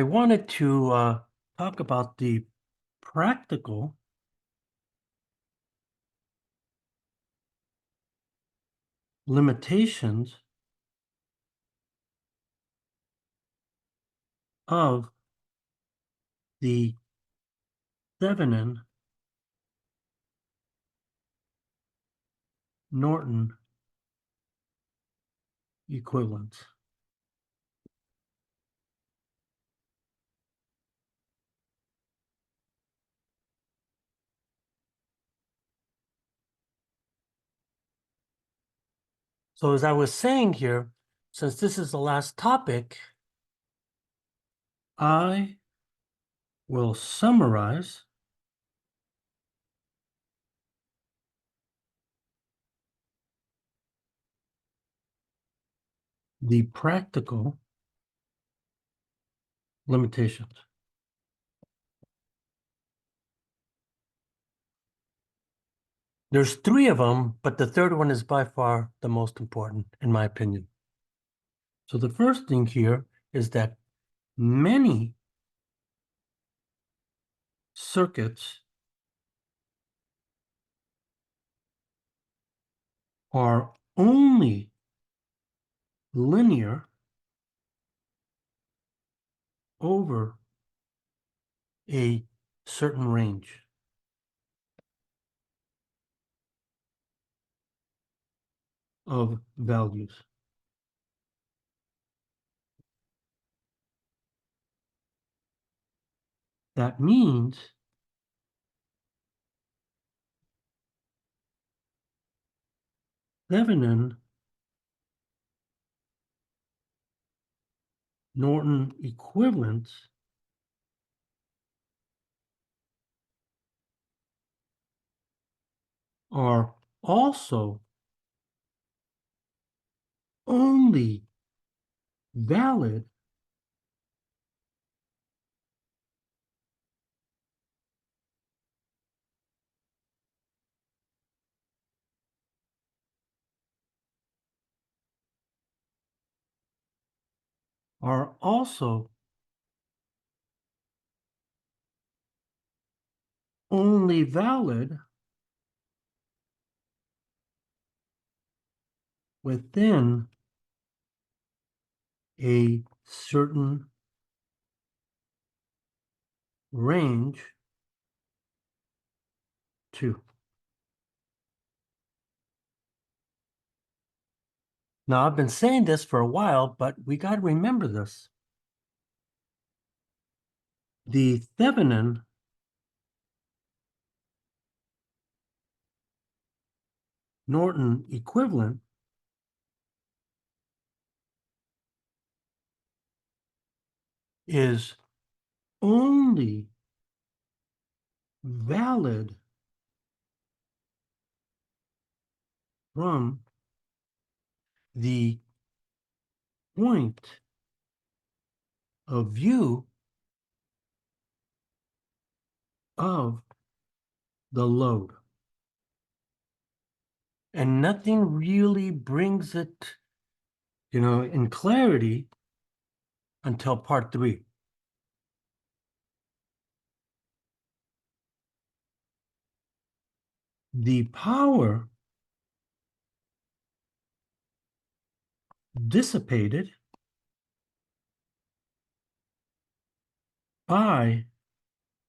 I wanted to talk about the practical limitations of the Thevenin-Norton equivalence. So as I was saying here, since this is the last topic, I will summarize the practical limitations. There's three of them, but the third one is by far the most important, in my opinion. So the first thing here is that many circuits are only linear over a certain range. Of values. That means Thevenin-Norton equivalents are also only valid are also only valid within a certain range too. Now, I've been saying this for a while, but we got to remember this. The Thevenin-Norton equivalent is only valid from the point of view of the load. And nothing really brings it, in clarity until part 3. The power dissipated by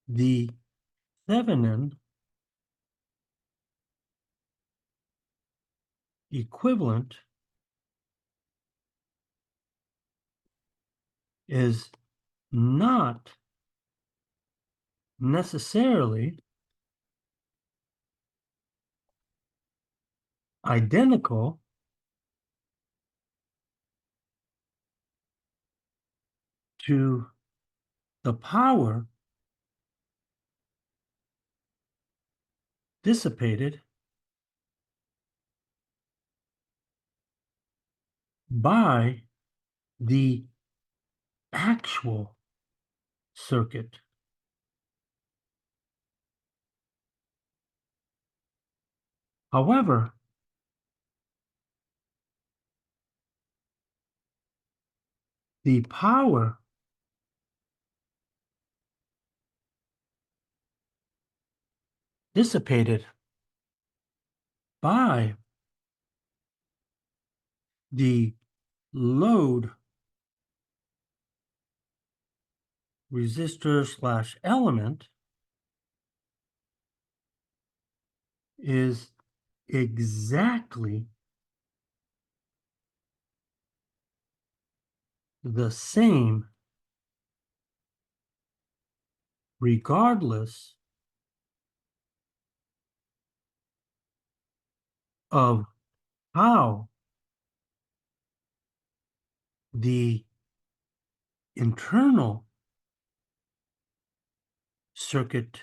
the Thevenin equivalent is not necessarily identical to the power dissipated by the actual circuit. However, the power dissipated by the load resistor slash element is exactly the same regardless of how the internal circuit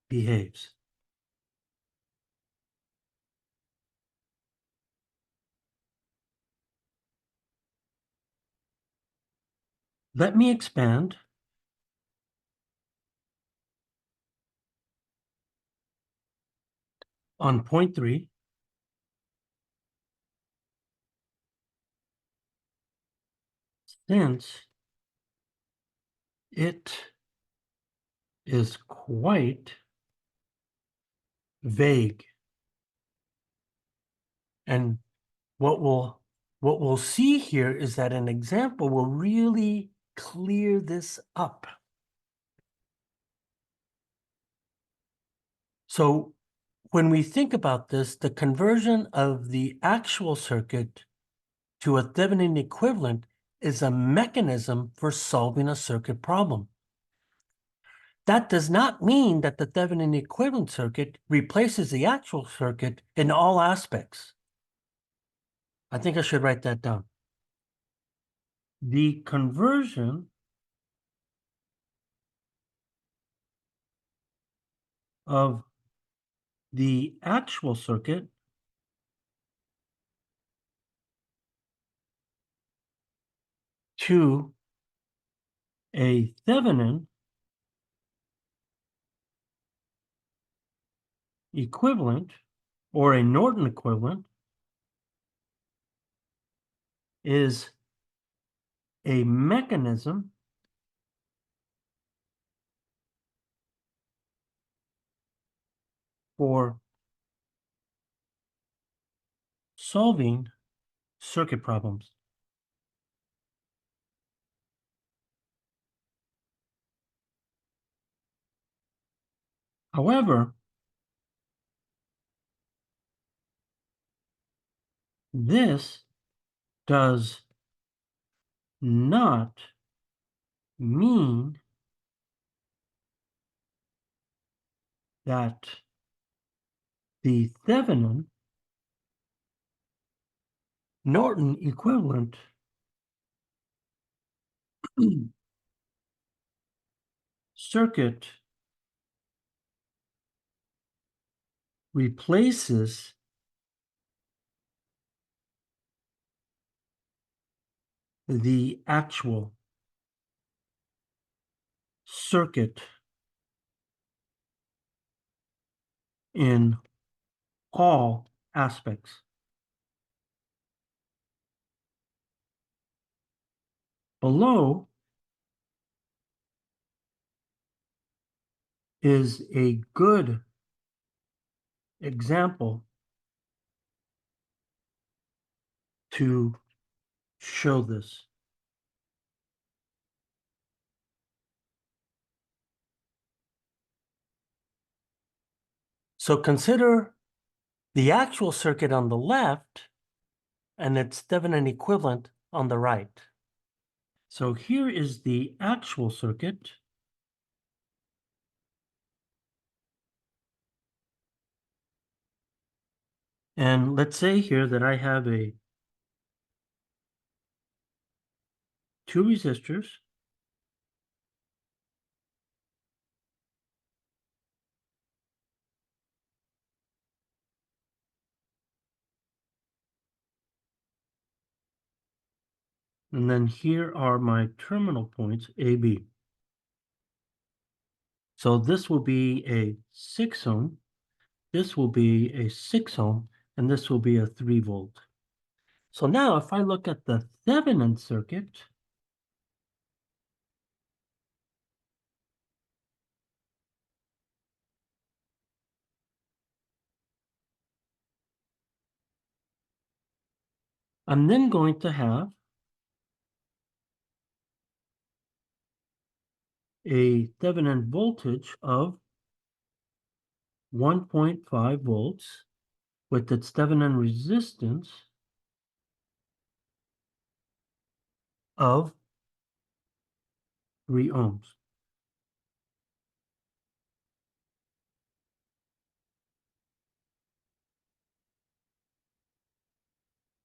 behaves. Let me expand on point 3. Since it is quite vague. And what we'll see here is that an example will really clear this up. So when we think about this, the conversion of the actual circuit to a Thevenin equivalent is a mechanism for solving a circuit problem. That does not mean that the Thevenin equivalent circuit replaces the actual circuit in all aspects. I think I should write that down. The conversion of the actual circuit to a Thevenin equivalent or a Norton equivalent is a mechanism for solving circuit problems. However, this does not mean that the Thevenin Norton equivalent circuit replaces the actual circuit in all aspects. Below is a good example to show this. So consider the actual circuit on the left and its Thevenin equivalent on the right. So here is the actual circuit. And let's say here that I have two resistors. And then here are my terminal points, A, B. So this will be a 6 ohm, this will be a 6 ohm, and this will be a 3 volt. So now if I look at the Thevenin circuit, I'm then going to have a Thevenin voltage of 1.5 volts with its Thevenin resistance of 3 ohms.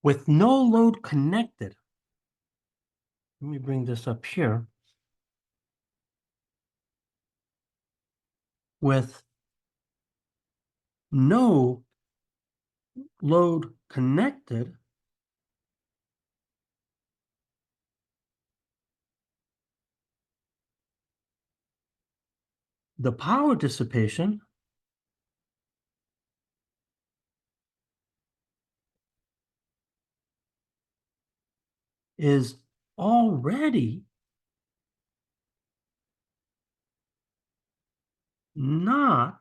With no load connected, let me bring this up here. With no load connected, the power dissipation is already not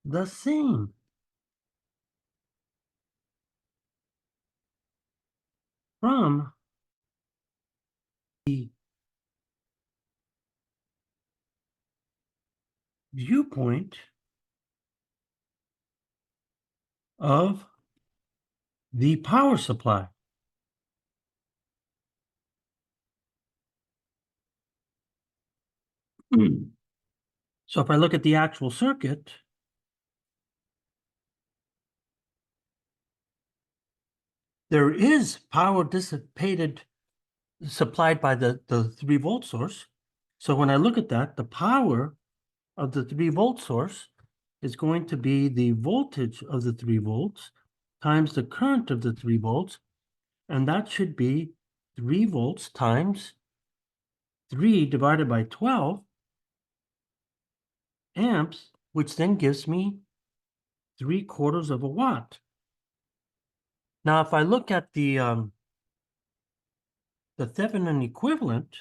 the same. From the viewpoint of the power supply. So if I look at the actual circuit, there is power dissipated, supplied by the 3-volt source. So when I look at that, the power of the 3-volt source is going to be the voltage of the 3 volts times the current of the 3 volts, and that should be 3 volts times 3 divided by 12 amps, which then gives me 3/4 of a watt. Now, if I look at the Thevenin equivalent,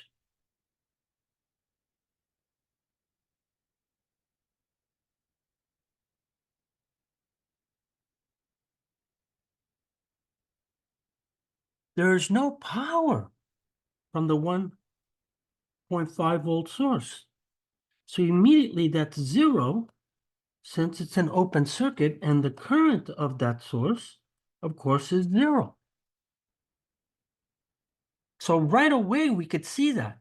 there is no power from the 1.5 volt source. So immediately that's 0, since it's an open circuit, and the current of that source, of course, is 0. So right away we could see that.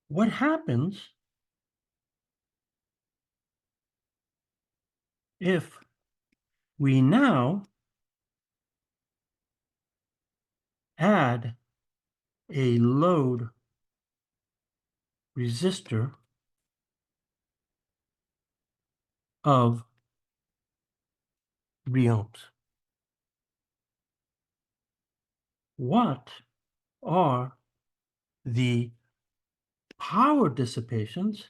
What happens if we now add a load resistor of 3 ohms? What are the power dissipations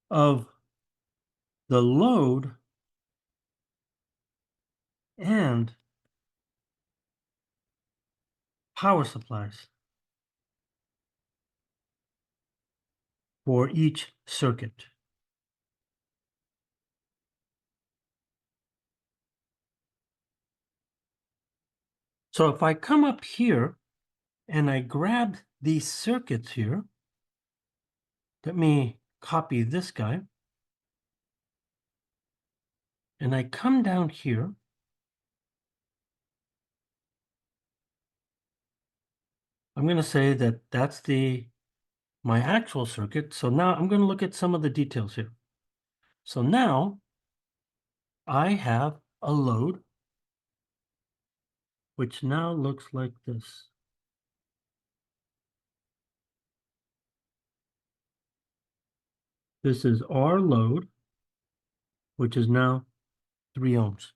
of the load and power supplies for each circuit? So if I come up here and I grab these circuits here, let me copy this guy, and I come down here, I'm going to say that that's my actual circuit. So now I'm going to look at some of the details here. So now I have a load which now looks like this. This is our load, which is now 3 ohms.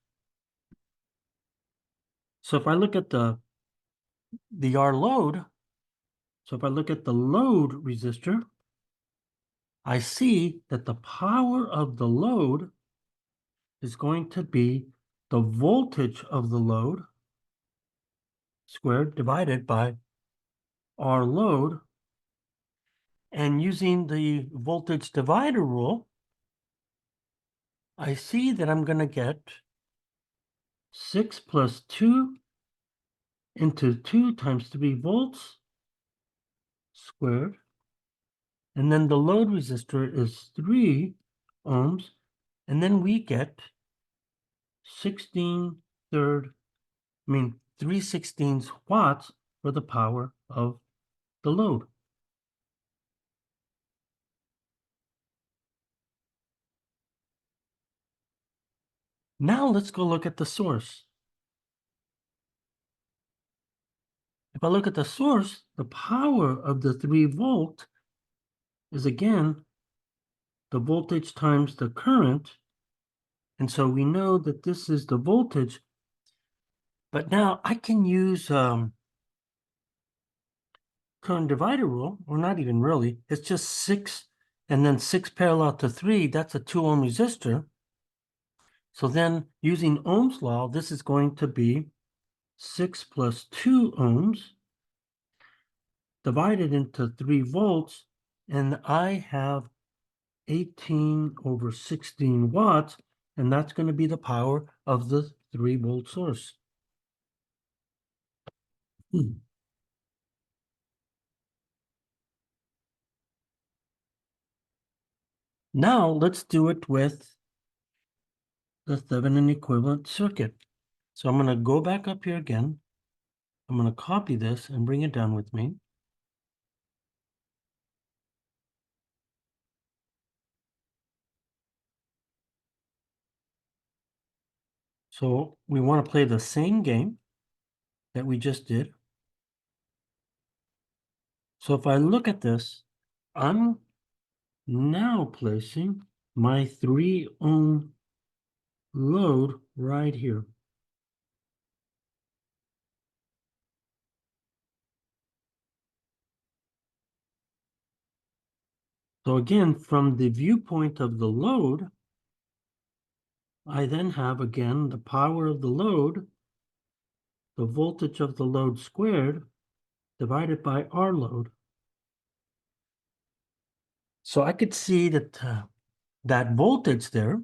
So if I look at the R load, so if I look at the load resistor, I see that the power of the load is going to be the voltage of the load squared divided by R load. And using the voltage divider rule, I see that I'm going to get 6 plus 2 into 2 times 3 volts squared. And then the load resistor is 3 ohms. And then we get 3/16 watts for the power of the load. Now let's go look at the source. If I look at the source, the power of the 3 volt is again the voltage times the current. And so we know that this is the voltage. But now I can use current divider rule, or not even really. It's just 6 and then 6 parallel to 3. That's a 2 ohm resistor. So then using Ohm's law, this is going to be 6 plus 2 ohms divided into 3 volts. And I have 18/16 watts. And that's going to be the power of the 3 volt source. Now let's do it with the Thevenin equivalent circuit. So I'm going to go back up here again. I'm going to copy this and bring it down with me. So we want to play the same game that we just did. So if I look at this, I'm now placing my 3 ohm load right here. So again, from the viewpoint of the load, I then have again the power of the load, the voltage of the load squared, divided by R load. So I could see that that voltage there,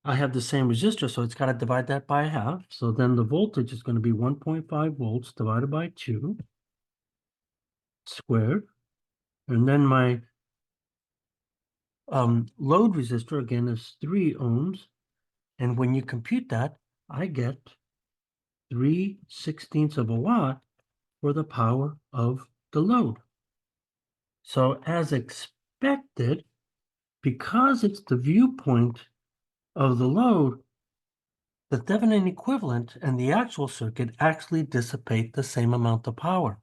I have the same resistor, so it's got to divide that by half. So then the voltage is going to be 1.5 volts divided by 2 squared. And then my load resistor, again, is 3 ohms. And when you compute that, I get 3/16 of a watt for the power of the load. So as expected, because it's the viewpoint of the load, the Thevenin equivalent and the actual circuit actually dissipate the same amount of power.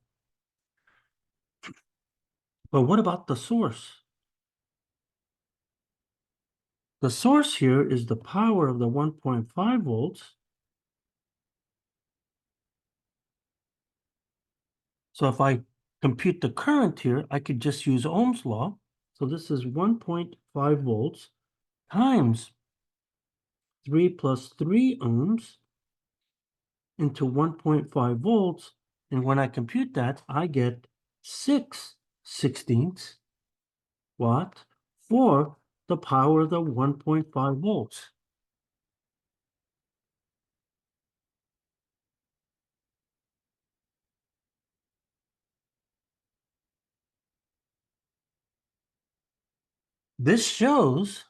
But what about the source? The source here is the power of the 1.5 volts. So if I compute the current here, I could just use Ohm's law. So this is 1.5 volts times 3 plus 3 ohms into 1.5 volts. And when I compute that, I get 6/16 watt for the power of the 1.5 volts. This shows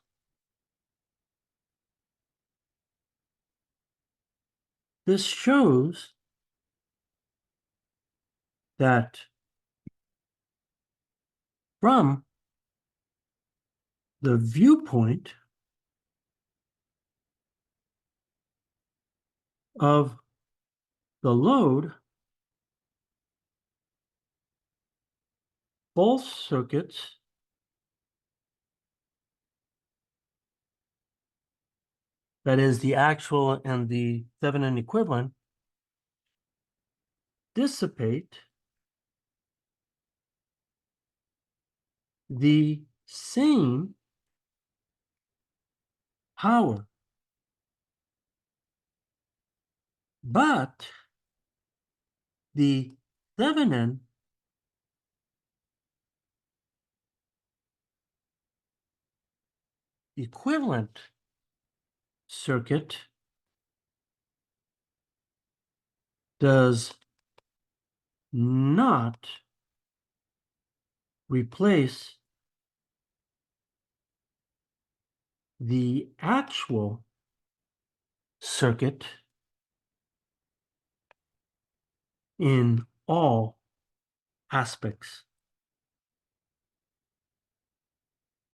that from the viewpoint of the load, both circuits that is the actual and the Thevenin equivalent, dissipate the same power. But The Thevenin equivalent circuit does not replace the actual circuit in all aspects.